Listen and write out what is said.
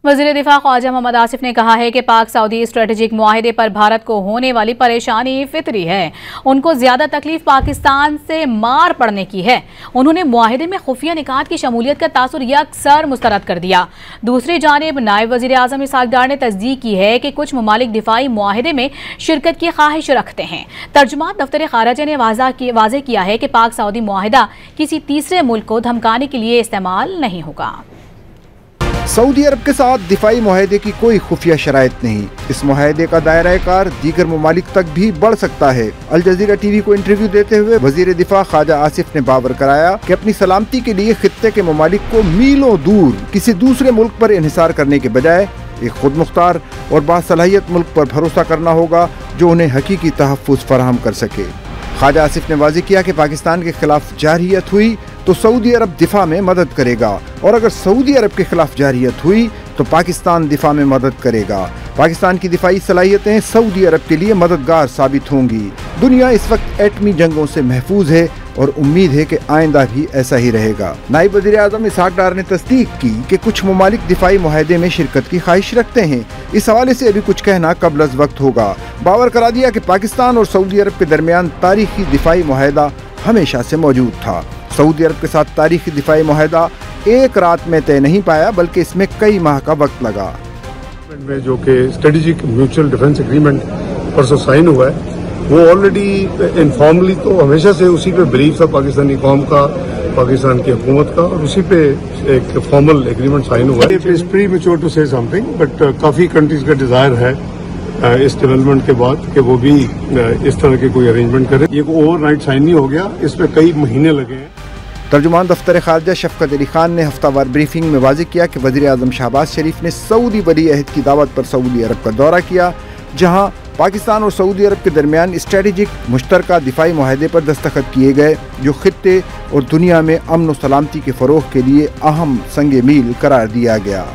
वज़ीर दिफा ख्वाजा मोहम्मद आसिफ ने कहा है कि पाक सऊदी स्ट्रेटेजिक मुआहदे पर भारत को होने वाली परेशानी फितरी है। उनको ज्यादा तकलीफ पाकिस्तान से मार पड़ने की है। उन्होंने मुआहदे में खुफिया निकात की शमूलियत का तासुर यकसर मुस्तरद कर दिया। दूसरी जानिब नायब वज़ीर आज़म इसहाक डार ने तस्दीक की है कि कुछ ममालिक दिफाई मुआहदे में शिरकत की ख्वाहिश रखते हैं। तर्जुमान दफ्तर खारजा ने वाज़ेह किया है कि पाक सऊदी मुआहदा किसी तीसरे मुल्क को धमकाने के लिए इस्तेमाल नहीं होगा। सऊदी अरब के साथ दिफाई मुआहदे की कोई खुफिया शराइत नहीं। इस मुआहदे का दायरा कार दीगर ममालिक तक भी बढ़ सकता है। अल जज़ीरा टीवी को इंटरव्यू देते हुए वजीर दिफा ख्वाजा आसिफ ने बावर कराया कि अपनी सलामती के लिए खित्ते के ममालिक को मीलों दूर किसी दूसरे मुल्क पर इन्हिसार करने के बजाय एक खुद मुख्तार और बासलाहियत मुल्क पर भरोसा करना होगा जो उन्हें हकीकी तहफ़्फ़ुज़ फराहम कर सके। ख्वाजा आसिफ ने वाज़ेह किया कि पाकिस्तान के खिलाफ जारहियत हुई तो सऊदी अरब दिफा में मदद करेगा और अगर सऊदी अरब के खिलाफ जारहियत हुई तो पाकिस्तान दिफा में मदद करेगा। पाकिस्तान की दिफाई सलाहियतें सऊदी अरब के लिए मददगार साबित होंगी। दुनिया इस वक्त एटमी जंगों से महफूज है और उम्मीद है कि आइंदा भी ऐसा ही रहेगा। नायब वज़ीर आज़म इसहाक डार ने तस्दीक की कि कुछ ममालिक दिफाई मुआहदे में शिरकत की ख्वाहिश रखते हैं। इस हवाले से अभी कुछ कहना कब्ल अज़ वक्त होगा। बावर करा दिया कि पाकिस्तान और सऊदी अरब के दरमियान तारीखी दिफाई मुआहदा हमेशा से मौजूद था। सऊदी अरब के साथ तारीखी दिफाई मुआहदा एक रात में तय नहीं पाया बल्कि इसमें कई माह का वक्त लगा। में जो कि स्ट्रेटेजिक म्यूचुअल डिफेंस एग्रीमेंट परसों साइन हुआ है वो ऑलरेडी इनफॉर्मली तो हमेशा से उसी पे बिलीफ था पाकिस्तानी कौम का, पाकिस्तान की हुकूमत का, और उसी पे एक फॉर्मल एग्रीमेंट साइन हुआ है। It's premature to say something but काफ़ी कंट्रीज का डिज़ायर है इस डेवलपमेंट के बाद कि वो भी इस तरह के कोई अरेंजमेंट करें। ये ओवरनाइट साइन नहीं हो गया, इसमें कई महीने लगे हैं। तर्जुमान दफ्तर खारजा शफकत अली खान ने हफ्तावार ब्रीफिंग में वाज़ेह किया कि वज़ीर आज़म शहबाज शरीफ ने सऊदी वली अहद की दावत पर सऊदी अरब का दौरा किया, जहाँ पाकिस्तान और सऊदी अरब के दरमियान स्ट्रेटेजिक मुश्तरका दिफाई मुआहदे पर दस्तखत किए गए जो खित्ते और दुनिया में अमन और सलामती के फ़रोग़ के लिए अहम संग मील करार दिया गया।